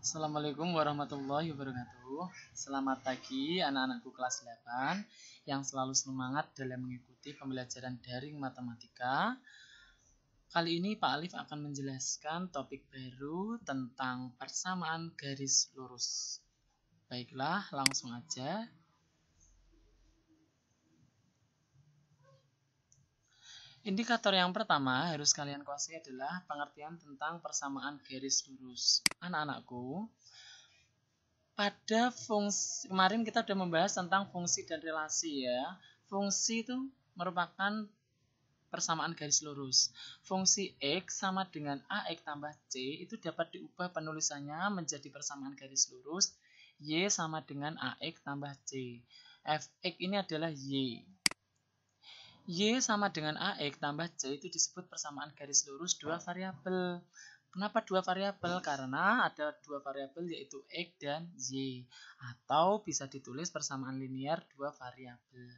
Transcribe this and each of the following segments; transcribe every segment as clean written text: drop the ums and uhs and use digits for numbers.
Assalamualaikum warahmatullahi wabarakatuh. Selamat pagi anak-anakku kelas 8 yang selalu semangat dalam mengikuti pembelajaran daring matematika. Kali ini Pak Alif akan menjelaskan topik baru tentang persamaan garis lurus. Baiklah, langsung aja. Indikator yang pertama harus kalian kuasai adalah pengertian tentang persamaan garis lurus. Anak-anakku, pada fungsi kemarin kita sudah membahas tentang fungsi dan relasi ya. Fungsi itu merupakan persamaan garis lurus. Fungsi X sama dengan AX tambah C itu dapat diubah penulisannya menjadi persamaan garis lurus Y sama dengan AX tambah C. Fx ini adalah Y. Y sama dengan AX tambah C itu disebut persamaan garis lurus dua variabel. Kenapa dua variabel? Karena ada dua variabel yaitu X dan Y. Atau bisa ditulis persamaan linear dua variabel.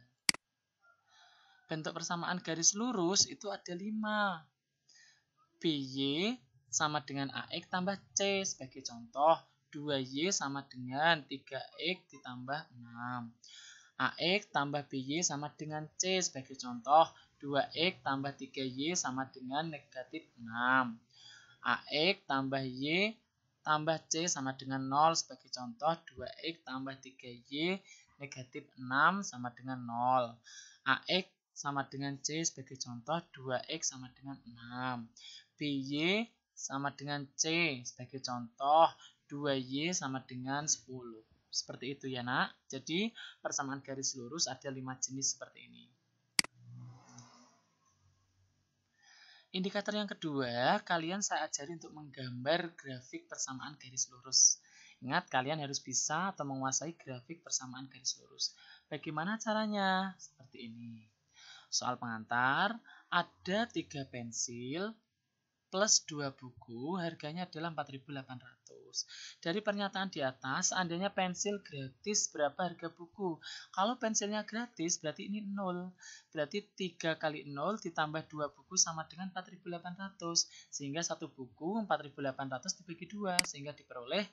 Bentuk persamaan garis lurus itu ada 5. BY sama dengan AX tambah C. Sebagai contoh, 2Y sama dengan 3X ditambah 6. AX tambah BY sama dengan C. Sebagai contoh, 2X tambah 3Y sama dengan negatif 6. AX tambah Y tambah C sama dengan 0. Sebagai contoh, 2X tambah 3Y negatif 6 sama dengan 0. AX sama dengan C sebagai contoh, 2X sama dengan 6. BY sama dengan C sebagai contoh, 2Y sama dengan 10. Seperti itu ya nak. Jadi persamaan garis lurus ada 5 jenis seperti ini. Indikator yang kedua, kalian saya ajari untuk menggambar grafik persamaan garis lurus. Ingat, kalian harus bisa atau menguasai grafik persamaan garis lurus. Bagaimana caranya? Seperti ini. Soal pengantar, ada 3 pensil plus 2 buku, harganya adalah 4.800. Dari pernyataan di atas, seandainya pensil gratis, berapa harga buku? Kalau pensilnya gratis, berarti ini 0. Berarti 3 kali 0 ditambah 2 buku sama dengan 4.800. Sehingga satu buku 4.800 dibagi 2, sehingga diperoleh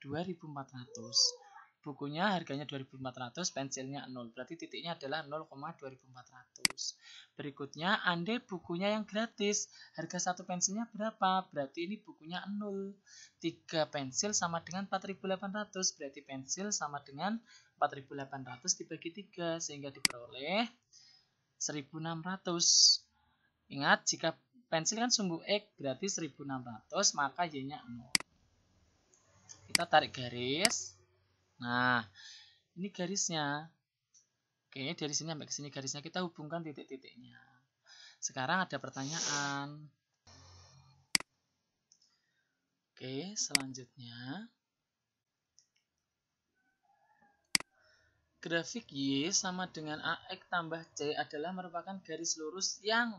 2.400. Bukunya harganya 2.400, pensilnya 0. Berarti titiknya adalah 0,2400. Berikutnya, andai bukunya yang gratis. Harga satu pensilnya berapa? Berarti ini bukunya 0. 3 pensil sama dengan 4.800. Berarti pensil sama dengan 4.800 dibagi 3. Sehingga diperoleh 1.600. Ingat, jika pensil kan sumbu X berarti 1.600, maka Y-nya 0. Kita tarik garis. Nah, ini garisnya. Oke, dari sini sampai ke sini garisnya kita hubungkan titik-titiknya. Sekarang ada pertanyaan. Oke, selanjutnya. Grafik Y sama dengan AX tambah C adalah merupakan garis lurus yang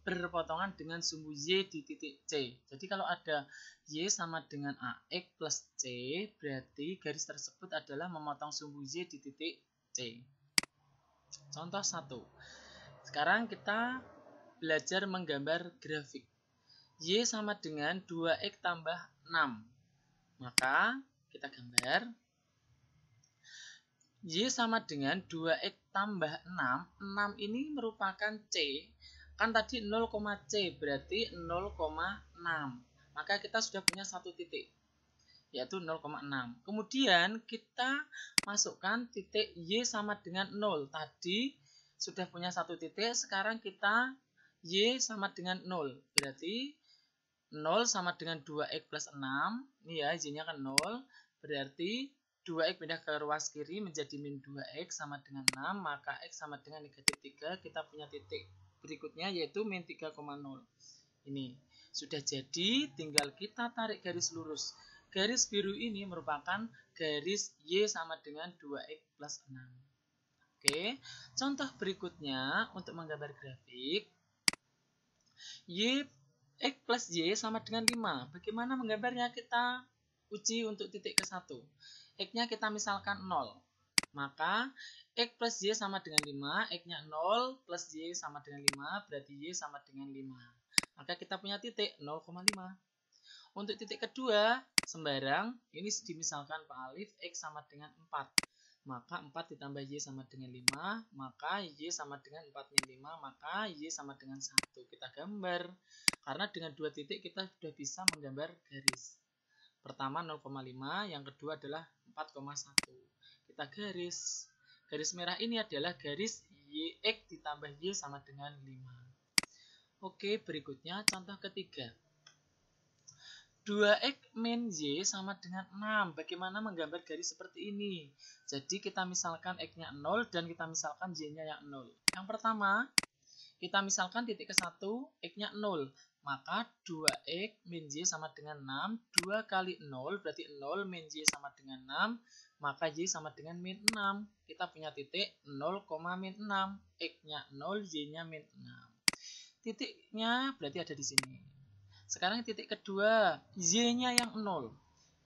berpotongan dengan sumbu Y di titik C. Jadi kalau ada Y sama dengan AX plus C, berarti garis tersebut adalah memotong sumbu Y di titik C. Contoh 1. Sekarang kita belajar menggambar grafik. Y sama dengan 2X tambah 6. Maka kita gambar. Y sama dengan 2X tambah 6. 6 ini merupakan C. Kan tadi 0, C berarti 0,6. Maka kita sudah punya satu titik, yaitu 0,6. Kemudian kita masukkan titik Y sama dengan 0. Tadi sudah punya satu titik, sekarang kita Y sama dengan 0. Berarti 0 sama dengan 2X plus 6. Ini ya, Y-nya kan 0. Berarti 2X pindah ke ruas kiri menjadi min 2X sama dengan 6. Maka X sama dengan negatif 3. Kita punya titik berikutnya yaitu min 3,0. Ini sudah jadi, tinggal kita tarik garis lurus. Garis biru ini merupakan garis Y sama dengan 2X plus 6. Oke, contoh berikutnya untuk menggambar grafik. Y X plus Y sama dengan 5. Bagaimana menggambarnya? Kita uji untuk titik ke-1. X-nya kita misalkan 0. Maka X plus Y sama dengan 5. X-nya 0 plus Y sama dengan 5. Berarti Y sama dengan 5. Maka kita punya titik 0,5. Untuk titik kedua, sembarang, ini dimisalkan Pak Alif, X sama dengan 4. Maka 4 ditambah Y sama dengan 5, maka Y sama dengan 4 min 5, maka Y sama dengan 1. Kita gambar. Karena dengan dua titik kita sudah bisa menggambar garis. Pertama 0,5, yang kedua adalah 4,1. Kita garis. Garis merah ini adalah garis X ditambah Y sama dengan 5. Oke, berikutnya contoh ketiga. 2X min Y sama dengan 6. Bagaimana menggambar garis seperti ini? Jadi kita misalkan X-nya 0 dan kita misalkan Y-nya yang 0. Yang pertama, kita misalkan titik ke 1, X-nya 0. Maka 2X min Y sama dengan 6. 2 kali 0 berarti 0 min Y sama dengan 6. Maka Y sama dengan min 6. Kita punya titik 0, min 6. X-nya 0, Y-nya min 6. Titiknya berarti ada di sini. Sekarang titik kedua, Y-nya yang 0.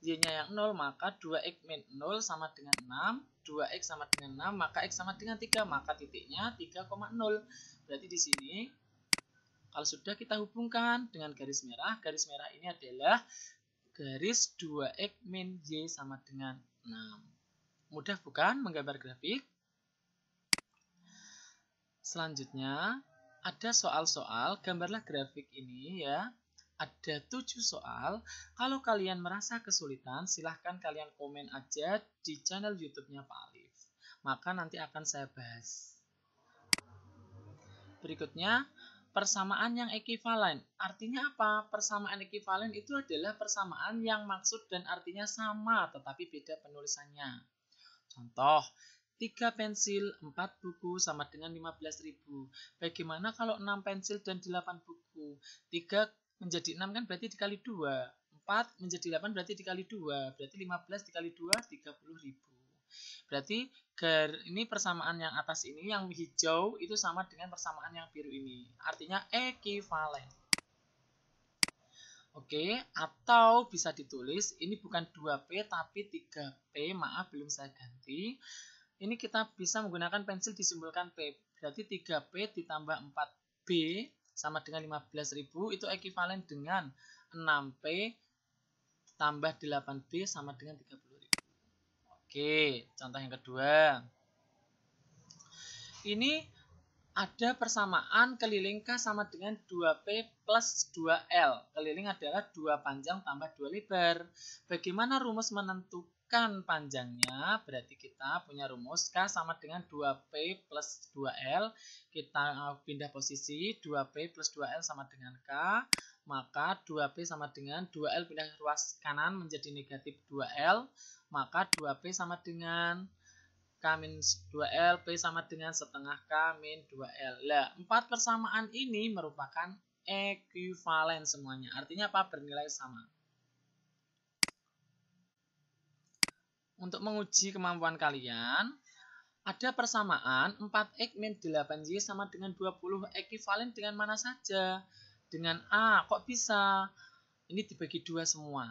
Y-nya yang 0, maka 2X min 0 sama dengan 6. 2X sama dengan 6, maka X sama dengan 3. Maka titiknya 3,0. Berarti di sini, kalau sudah kita hubungkan dengan garis merah ini adalah garis 2X min Y sama dengan 6. Mudah bukan menggambar grafik? Selanjutnya, ada soal-soal, gambarlah grafik ini ya. Ada 7 soal. Kalau kalian merasa kesulitan, silahkan kalian komen aja di channel YouTube-nya Pak Alif. Maka nanti akan saya bahas. Berikutnya, persamaan yang ekivalen. Artinya apa? Persamaan ekivalen itu adalah persamaan yang maksud dan artinya sama, tetapi beda penulisannya. Contoh, 3 pensil, 4 buku sama dengan 15.000. Bagaimana kalau 6 pensil dan 8 buku? 3 menjadi 6 kan berarti dikali 2. 4 menjadi 8 berarti dikali 2. Berarti 15 dikali 2, 30.000. Berarti ini persamaan yang atas ini, yang hijau itu sama dengan persamaan yang biru ini. Artinya ekivalen. Oke, atau bisa ditulis, ini bukan 2P tapi 3P. Maaf, belum saya ganti. Ini kita bisa menggunakan pensil disimbolkan P. Berarti 3P ditambah 4B sama dengan 15.000 itu ekivalen dengan 6P tambah 8B sama dengan 30.000. Oke, contoh yang kedua. Ini ada persamaan keliling K sama dengan 2P plus 2L. Keliling adalah 2 panjang tambah 2 lebar. Bagaimana rumus menentukan panjangnya? Berarti kita punya rumus K sama dengan 2P plus 2L. Kita pindah posisi, 2P plus 2L sama dengan K. Maka 2P sama dengan 2L pindah ruas kanan menjadi negatif 2L. Maka 2P sama dengan K min 2L, P sama dengan setengah K min 2L. Nah, 4 persamaan ini merupakan ekivalen semuanya. Artinya apa? Bernilai sama. Untuk menguji kemampuan kalian, ada persamaan 4X min 8Y sama dengan 20. Ekivalen dengan mana saja? Dengan A. Kok bisa? Ini dibagi 2 semua.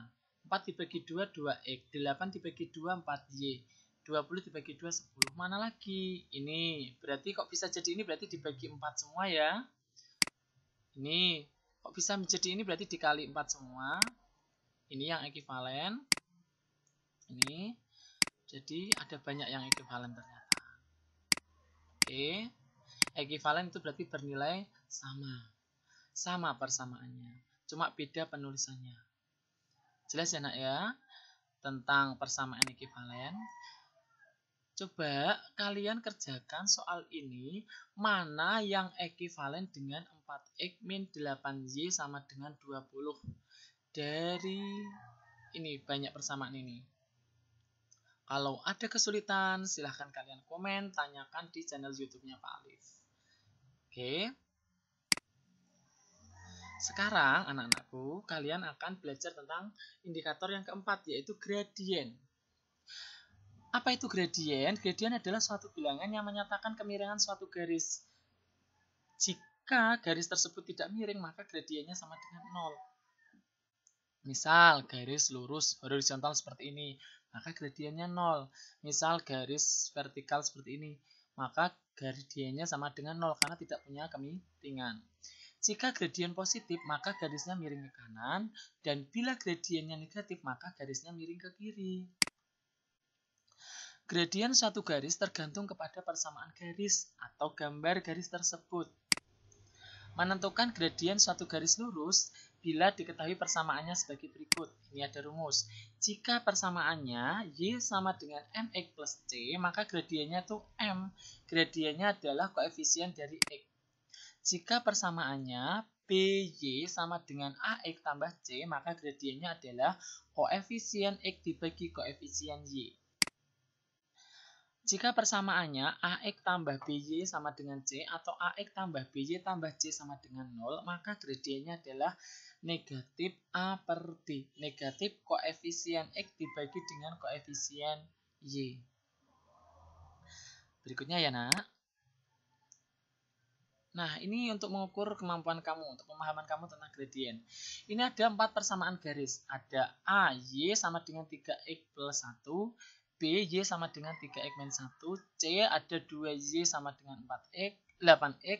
4 dibagi 2, 2X. 8 dibagi 2, 4Y. 20 dibagi 2, 10. Mana lagi? Ini. Berarti kok bisa jadi ini? Berarti dibagi 4 semua ya. Ini. Kok bisa menjadi ini? Berarti dikali 4 semua. Ini yang ekivalen. Ini. Jadi ada banyak yang ekivalen ternyata. Oke. Ekivalen itu berarti bernilai sama. Sama persamaannya. Cuma beda penulisannya. Jelas ya nak ya? Tentang persamaan ekivalen. Coba kalian kerjakan soal ini, mana yang ekivalen dengan 4X min 8Y sama dengan 20. Dari ini banyak persamaan ini. Kalau ada kesulitan, silahkan kalian komen, tanyakan di channel YouTube-nya Pak Alif. Oke. Sekarang anak-anakku, kalian akan belajar tentang indikator yang keempat, yaitu gradien. Apa itu gradien? Gradien adalah suatu bilangan yang menyatakan kemiringan suatu garis. Jika garis tersebut tidak miring, maka gradiennya sama dengan 0. Misal garis lurus horizontal seperti ini, maka gradiennya 0. Misal garis vertikal seperti ini, maka gradiennya sama dengan 0 karena tidak punya kemiringan. Jika gradien positif, maka garisnya miring ke kanan, dan bila gradiennya negatif, maka garisnya miring ke kiri. Gradien suatu garis tergantung kepada persamaan garis atau gambar garis tersebut. Menentukan gradien suatu garis lurus bila diketahui persamaannya sebagai berikut. Ini ada rumus. Jika persamaannya Y sama dengan MX plus C, maka gradiennya itu M. Gradiennya adalah koefisien dari X. Jika persamaannya BY sama dengan AX tambah C, maka gradiennya adalah koefisien X dibagi koefisien Y. Jika persamaannya AX tambah BY sama dengan C atau AX tambah BY tambah C sama dengan 0, maka gradiennya adalah negatif A per B. Negatif koefisien X dibagi dengan koefisien Y. Berikutnya ya nak. Nah, ini untuk mengukur kemampuan kamu, untuk pemahaman kamu tentang gradien. Ini ada 4 persamaan garis. Ada A, Y sama dengan 3X plus 1. B, Y sama dengan 3X minus 1. C, ada 2Y sama dengan 8X.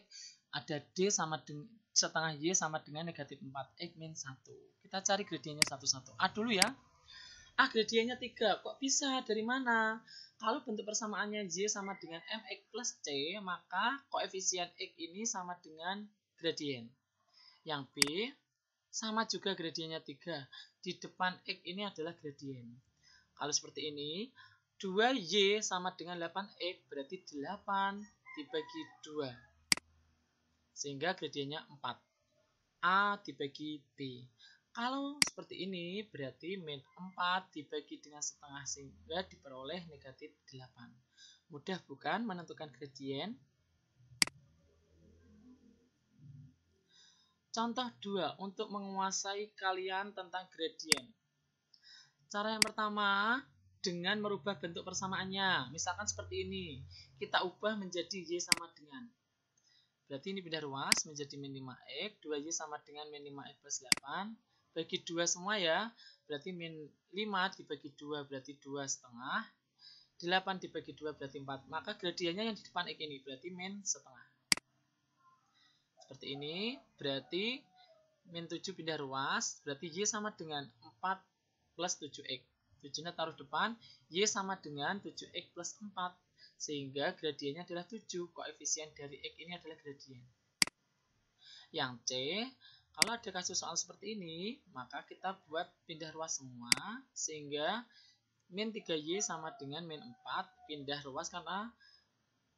Ada D sama dengan setengah Y sama dengan negatif 4X minus 1. Kita cari gradiennya satu-satu. A dulu ya. A gradiennya 3. Kok bisa? Dari mana? Kalau bentuk persamaannya Y sama dengan MX plus C, maka koefisien X ini sama dengan gradien. Yang B sama juga gradiennya 3. Di depan X ini adalah gradien. Kalau seperti ini, 2Y sama dengan 8X, berarti 8 dibagi 2. Sehingga gradiennya 4. A dibagi B. Kalau seperti ini, berarti min 4 dibagi dengan setengah sehingga diperoleh negatif 8. Mudah bukan menentukan gradien? Contoh 2, untuk menguasai kalian tentang gradien. Cara yang pertama, dengan merubah bentuk persamaannya. Misalkan seperti ini, kita ubah menjadi Y sama dengan. Berarti ini pindah ruas menjadi min 5X, 2Y sama dengan min 5X plus 8. Bagi 2 semua ya, berarti min 5 dibagi 2 berarti 2 setengah. 8 dibagi 2 berarti 4. Maka gradiennya yang di depan X ini berarti min setengah. Seperti ini, berarti min 7 pindah ruas, berarti Y sama dengan 4 plus 7X. 7-nya taruh depan, Y sama dengan 7X plus 4. Sehingga gradiennya adalah 7. Koefisien dari X ini adalah gradien. Yang C, kalau ada kasus soal seperti ini, maka kita buat pindah ruas semua, sehingga min 3Y sama dengan min 4, pindah ruas karena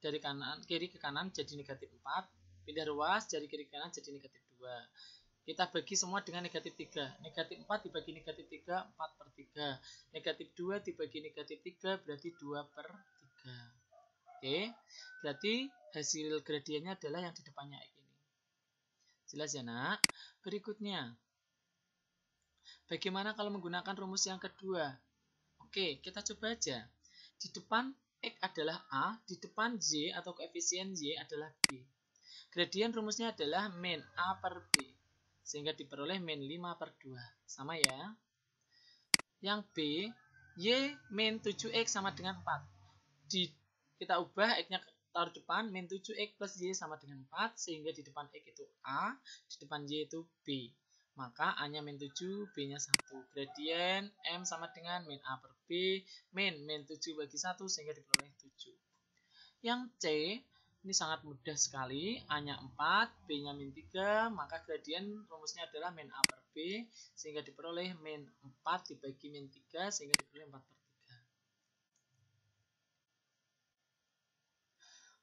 dari kiri ke kanan jadi negatif 4, pindah ruas dari kiri ke kanan jadi negatif 2. Kita bagi semua dengan negatif 3. Negatif 4 dibagi negatif 3, 4 per 3. Negatif 2 dibagi negatif 3, berarti 2 per 3. Oke, berarti hasil gradiennya adalah yang di depannya X ini. Jelas ya nak? Berikutnya, bagaimana kalau menggunakan rumus yang kedua? Oke, kita coba aja. Di depan X adalah A, di depan Y atau koefisien Y adalah B. Gradien rumusnya adalah min A per B. Sehingga diperoleh min 5 per 2. Sama ya. Yang B, Y min 7X sama dengan 4. Kita ubah X-nya taruh depan, min 7X plus Y sama dengan 4, sehingga di depan X itu A, di depan Y itu B. Maka A-nya min 7, B-nya 1. Gradien M sama dengan min A per B, min 7 bagi 1, sehingga diperoleh 7. Yang C, ini sangat mudah sekali. A-nya 4, B-nya min 3, maka gradien rumusnya adalah min A per B, sehingga diperoleh min 4 dibagi min 3, sehingga diperoleh 4 per 3.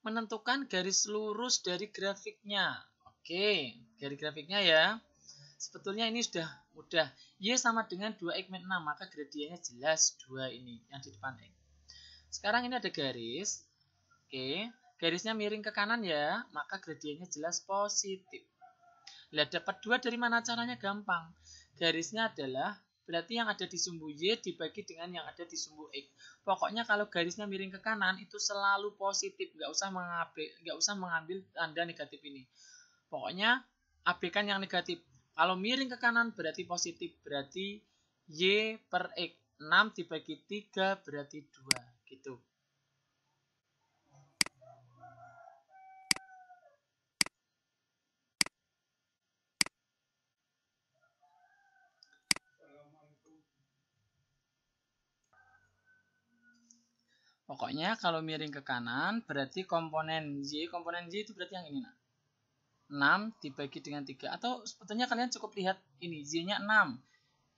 Menentukan garis lurus dari grafiknya. Oke, garis grafiknya ya. Sebetulnya ini sudah mudah. Y sama dengan 2X min 6, maka gradiennya jelas 2 ini yang di depan X. Sekarang ini ada garis. Oke, garisnya miring ke kanan ya, maka gradiennya jelas positif. Lah dapat 2 dari mana caranya? Gampang. Garisnya adalah berarti yang ada di sumbu Y dibagi dengan yang ada di sumbu X. Pokoknya kalau garisnya miring ke kanan itu selalu positif, nggak usah mengambil tanda negatif ini. Pokoknya abaikan yang negatif. Kalau miring ke kanan berarti positif, berarti Y per X 6 dibagi 3 berarti 2 gitu. Pokoknya kalau miring ke kanan berarti komponen Y itu berarti yang ini nak. 6 dibagi dengan 3. Atau sebetulnya kalian cukup lihat ini, Y-nya 6.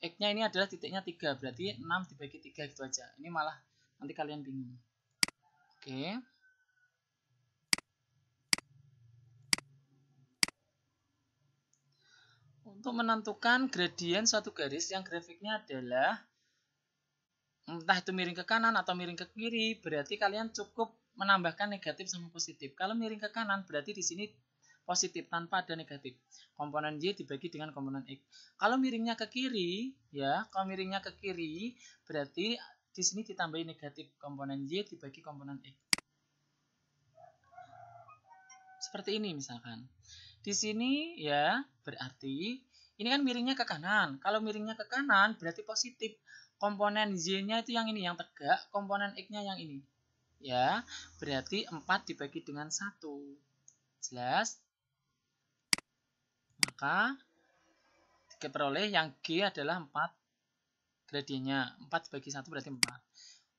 X-nya ini adalah titiknya 3. Berarti 6 dibagi 3 gitu aja. Ini malah nanti kalian bingung. Oke. Untuk menentukan gradien suatu garis yang grafiknya adalah entah itu miring ke kanan atau miring ke kiri, berarti kalian cukup menambahkan negatif sama positif. Kalau miring ke kanan berarti di sini positif tanpa ada negatif. Komponen Y dibagi dengan komponen X. Kalau miringnya ke kiri, ya, kalau miringnya ke kiri berarti di sini ditambahi negatif komponen Y dibagi komponen X. Seperti ini misalkan. Di sini ya berarti ini kan miringnya ke kanan. Kalau miringnya ke kanan berarti positif. Komponen Y-nya itu yang ini, yang tegak. Komponen X-nya yang ini. Ya, berarti 4 dibagi dengan 1. Jelas? Maka diperoleh yang G adalah 4 gradiennya. 4 dibagi 1 berarti 4.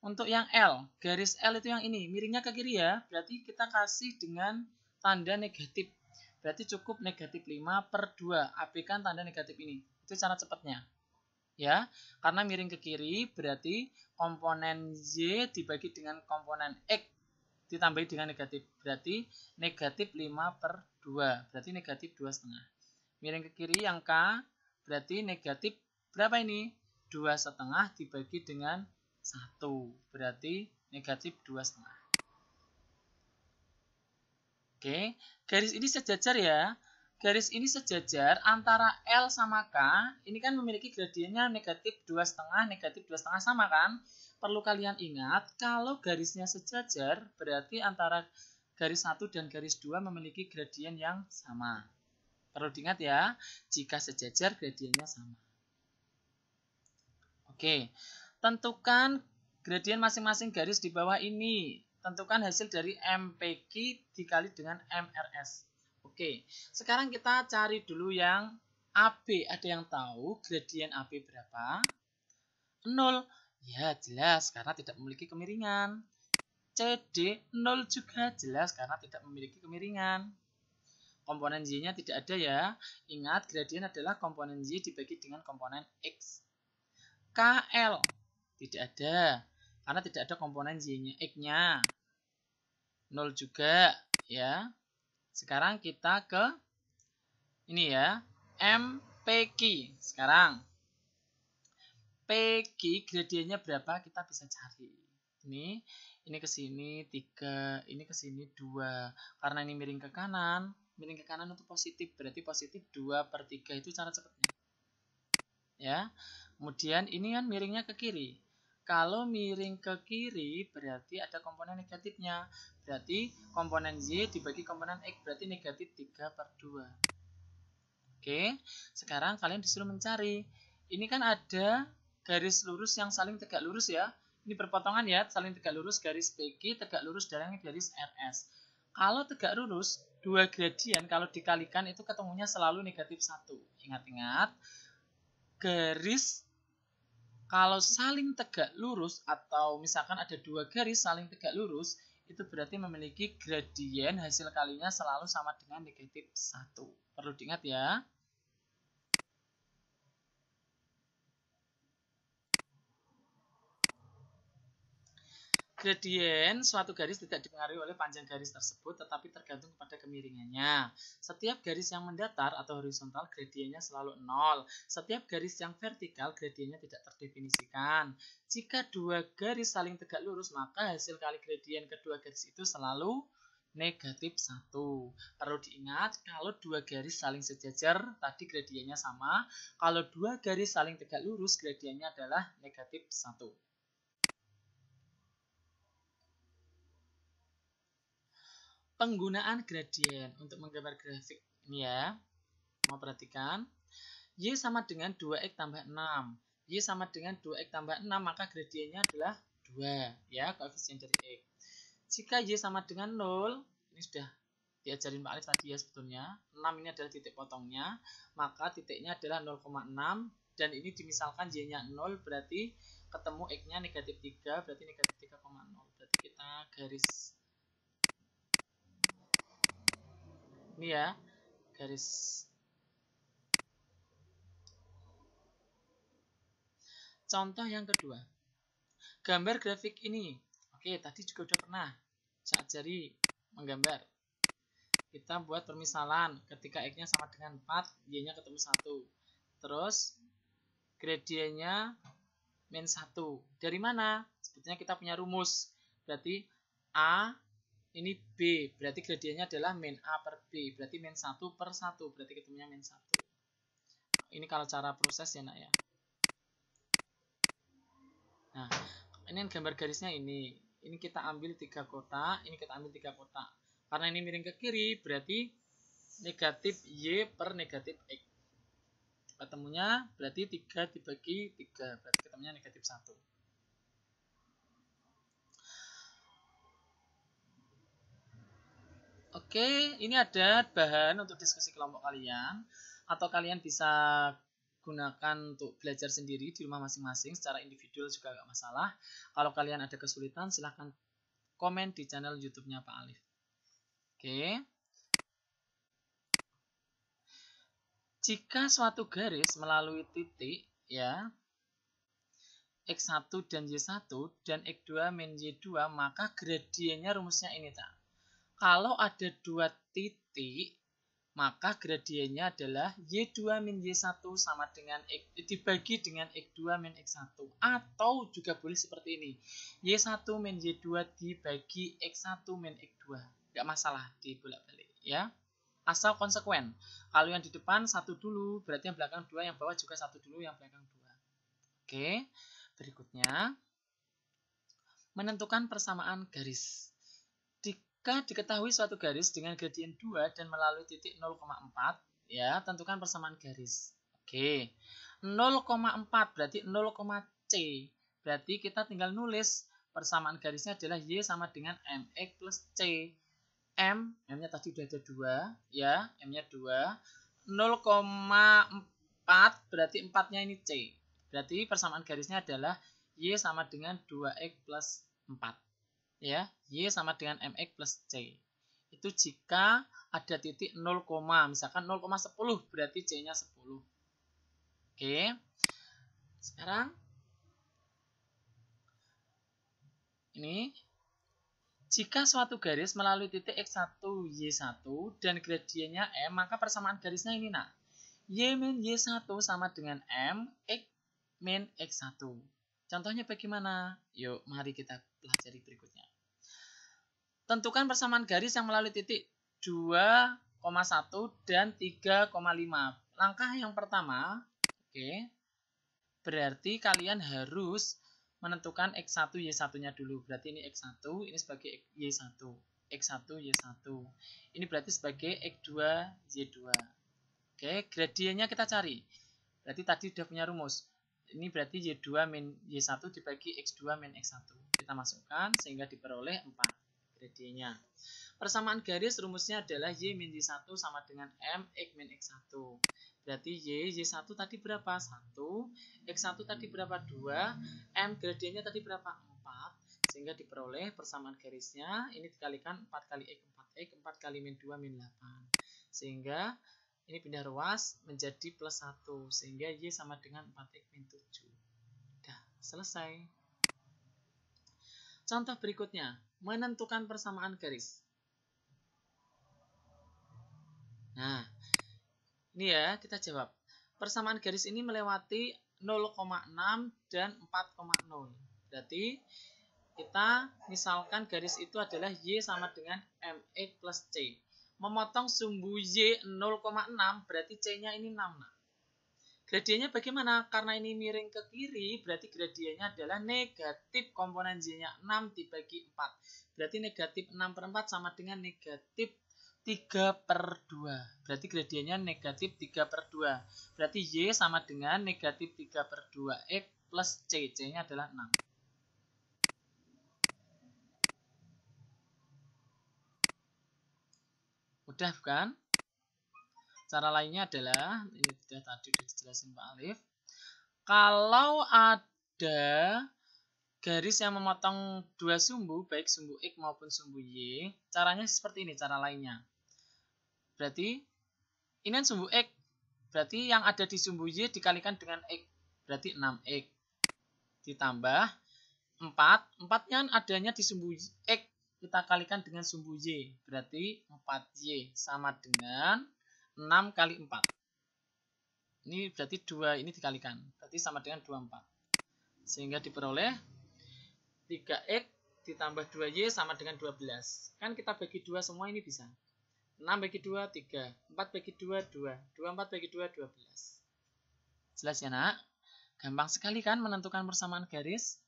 Untuk yang L, garis L itu yang ini. Miringnya ke kiri ya. Berarti kita kasih dengan tanda negatif. Berarti cukup negatif 5 per 2. Abaikan tanda negatif ini. Itu cara cepatnya. Ya, karena miring ke kiri berarti komponen Y dibagi dengan komponen X ditambahi dengan negatif. Berarti negatif 5 per 2. Berarti negatif 2,5. Miring ke kiri yang K berarti negatif berapa ini? 2,5 dibagi dengan 1. Berarti negatif 2,5. Oke, garis ini sejajar ya. Garis ini sejajar antara L sama K. Ini kan memiliki gradiennya negatif 2,5, negatif 2,5 sama kan? Perlu kalian ingat, kalau garisnya sejajar, berarti antara garis 1 dan garis 2 memiliki gradien yang sama. Perlu diingat ya, jika sejajar gradiennya sama. Oke, tentukan gradien masing-masing garis di bawah ini. Tentukan hasil dari MPQ dikali dengan MRS. Oke, sekarang kita cari dulu yang AB. Ada yang tahu gradien AB berapa? 0. Ya, jelas karena tidak memiliki kemiringan. CD 0 juga jelas karena tidak memiliki kemiringan. Komponen Y-nya tidak ada ya. Ingat, gradien adalah komponen Y dibagi dengan komponen X. KL tidak ada karena tidak ada komponen Y-nya, X-nya. 0 juga ya. Sekarang kita ke ini ya, MPQ. Sekarang PQ gradiennya berapa kita bisa cari. Ini ke sini 3, ini ke sini 2. Karena ini miring ke kanan untuk positif, berarti positif 2 per 3 itu cara cepatnya. Ya. Kemudian ini kan miringnya ke kiri. Kalau miring ke kiri berarti ada komponen negatifnya. Berarti komponen Y dibagi komponen X berarti negatif 3 per 2. Oke, sekarang kalian disuruh mencari. Ini kan ada garis lurus yang saling tegak lurus ya. Ini berpotongan ya, saling tegak lurus garis PQ, tegak lurus dari garis RS. Kalau tegak lurus, dua gradien kalau dikalikan itu ketemunya selalu negatif 1. Ingat-ingat, garis kalau saling tegak lurus atau misalkan ada dua garis saling tegak lurus, itu berarti memiliki gradien hasil kalinya selalu sama dengan negatif 1. Perlu diingat ya. Gradien suatu garis tidak dipengaruhi oleh panjang garis tersebut, tetapi tergantung pada kemiringannya. Setiap garis yang mendatar atau horizontal gradiennya selalu 0. Setiap garis yang vertikal gradiennya tidak terdefinisikan. Jika dua garis saling tegak lurus, maka hasil kali gradien kedua garis itu selalu negatif 1. Perlu diingat, kalau dua garis saling sejajar, tadi gradiennya sama. Kalau dua garis saling tegak lurus, gradiennya adalah negatif 1. Penggunaan gradien untuk menggambar grafik ini ya. Mau perhatikan. Y sama dengan 2X tambah 6. Y sama dengan 2X tambah 6, maka gradiennya adalah 2. Ya, koefisien dari X. Jika Y sama dengan 0, ini sudah diajarin Pak Alif tadi ya sebetulnya. 6 ini adalah titik potongnya, maka titiknya adalah 0,6. Dan ini dimisalkan Y-nya 0, berarti ketemu X-nya negatif 3, berarti negatif 3,0. Berarti kita kita garis. Ini ya, garis. Contoh yang kedua. Gambar grafik ini. Oke, tadi juga udah pernah saya ajari menggambar. Kita buat permisalan ketika X-nya sama dengan 4, Y-nya ketemu 1. Terus gradiennya min 1. Dari mana? Sebetulnya kita punya rumus. Berarti A ini B. Berarti gradiennya adalah min A per B. Berarti min 1 per 1. Berarti ketemunya min 1. Ini kalau cara proses ya nak ya. Nah, ini gambar garisnya ini. Ini kita ambil 3 kotak. Ini kita ambil 3 kotak. Karena ini miring ke kiri, berarti negatif Y per negatif X. Ketemunya berarti 3 dibagi 3. Berarti ketemunya negatif 1. Oke, ini ada bahan untuk diskusi kelompok kalian. Atau kalian bisa gunakan untuk belajar sendiri di rumah masing-masing. Secara individual juga gak masalah. Kalau kalian ada kesulitan, silahkan komen di channel YouTube-nya Pak Alif. Oke. Jika suatu garis melalui titik, ya, X1 dan Y1 dan X2 min Y2, maka gradiennya rumusnya ini, Cak. Kalau ada 2 titik, maka gradiennya adalah Y2 min Y1 sama dengan X, dibagi dengan X2 min X1. Atau juga boleh seperti ini. Y1 min Y2 dibagi X1 min X2. Nggak masalah dibolak-balik ya. Asal konsekuen. Kalau yang di depan 1 dulu, berarti yang belakang 2, yang bawah juga 1 dulu, yang belakang 2. Oke, berikutnya. Menentukan persamaan garis. Jika diketahui suatu garis dengan gradien 2 dan melalui titik 0,4, ya, tentukan persamaan garis. Oke. 0,4 berarti 0,C. Berarti kita tinggal nulis persamaan garisnya adalah Y sama dengan MX plus C. M-nya tadi udah ada 2, ya, M-nya 2. 0,4 berarti 4-nya ini C. Berarti persamaan garisnya adalah Y sama dengan 2X plus 4. Ya, Y sama dengan MX plus C. Itu jika ada titik 0, misalkan 0,10 berarti C-nya 10. Oke. Sekarang ini jika suatu garis melalui titik X1, Y1 dan gradiennya M, maka persamaan garisnya ini nak. Y min Y1 sama dengan M, X min X1. Contohnya bagaimana? Yuk, mari kita pelajari berikutnya. Tentukan persamaan garis yang melalui titik 2,1 dan 3,5. Langkah yang pertama, oke, berarti kalian harus menentukan X1, Y1-nya dulu. Berarti ini X1, ini sebagai Y1. X1, Y1. Ini berarti sebagai X2, Y2. Oke, gradiennya kita cari. Berarti tadi sudah punya rumus. Ini berarti Y2 min Y1 dibagi X2 min X1. Kita masukkan sehingga diperoleh 4. Gradiennya. Persamaan garis rumusnya adalah Y min Y1 sama dengan M X min X1. Berarti Y1 tadi berapa? 1. X1 tadi berapa? 2. M gradiennya tadi berapa? 4. Sehingga diperoleh persamaan garisnya. Ini dikalikan 4 kali X, 4X, 4 kali min 2, min 8. Sehingga ini pindah ruas menjadi plus 1. Sehingga Y sama dengan 4X min 7. Udah, selesai. Contoh berikutnya. Menentukan persamaan garis. Nah, ini ya kita jawab. Persamaan garis ini melewati 0,6 dan 4,0. Berarti kita misalkan garis itu adalah Y sama dengan MX plus C. Memotong sumbu Y 0,6 berarti C-nya ini 6. Nah, gradiennya bagaimana? Karena ini miring ke kiri, berarti gradiennya adalah negatif komponen Y-nya 6 dibagi 4. Berarti negatif 6 per 4 sama dengan negatif 3 per 2. Berarti gradiennya negatif 3 per 2. Berarti Y sama dengan negatif 3 per 2 X plus C. C-nya adalah 6. Mudah bukan? Cara lainnya adalah, ini tadi sudah dijelasin Pak Alif. Kalau ada garis yang memotong dua sumbu, baik sumbu X maupun sumbu Y, caranya seperti ini, cara lainnya. Berarti ini kan sumbu X, berarti yang ada di sumbu Y dikalikan dengan X, berarti 6X. Ditambah 4, 4-nya adanya di sumbu X, kita kalikan dengan sumbu Y, berarti 4Y sama dengan 6 kali 4. Ini berarti 2 ini dikalikan, berarti sama dengan 24. Sehingga diperoleh 3X ditambah 2Y sama dengan 12. Kan kita bagi 2 semua ini bisa. 6 bagi 2, 3. 4 bagi 2, 2. 24 bagi 2, 12. Jelas ya nak? Gampang sekali kan menentukan persamaan garis?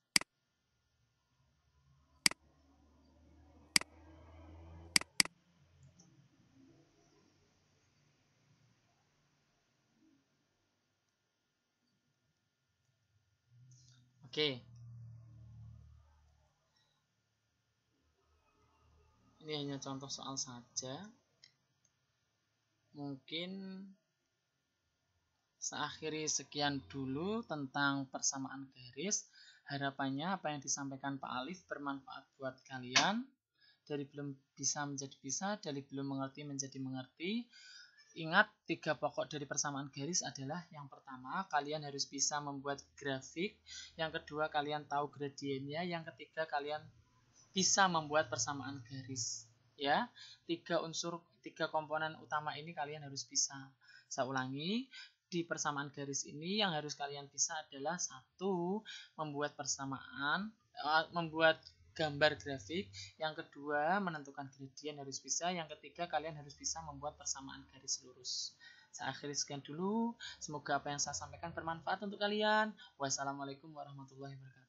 Oke. Ini hanya contoh soal saja. Mungkin seakhiri sekian dulu tentang persamaan garis. Harapannya apa yang disampaikan Pak Alif bermanfaat buat kalian. Dari belum bisa menjadi bisa, dari belum mengerti menjadi mengerti. Ingat, 3 pokok dari persamaan garis adalah yang pertama, kalian harus bisa membuat grafik. Yang kedua, kalian tahu gradiennya. Yang ketiga, kalian bisa membuat persamaan garis. Ya, 3 unsur, 3 komponen utama ini kalian harus bisa. Saya ulangi, di persamaan garis ini yang harus kalian bisa adalah 1, membuat persamaan, membuat gambar grafik. Yang kedua, menentukan gradien harus bisa. Yang ketiga, kalian harus bisa membuat persamaan garis lurus. Saya akhiri sekian dulu. Semoga apa yang saya sampaikan bermanfaat untuk kalian. Wassalamualaikum warahmatullahi wabarakatuh.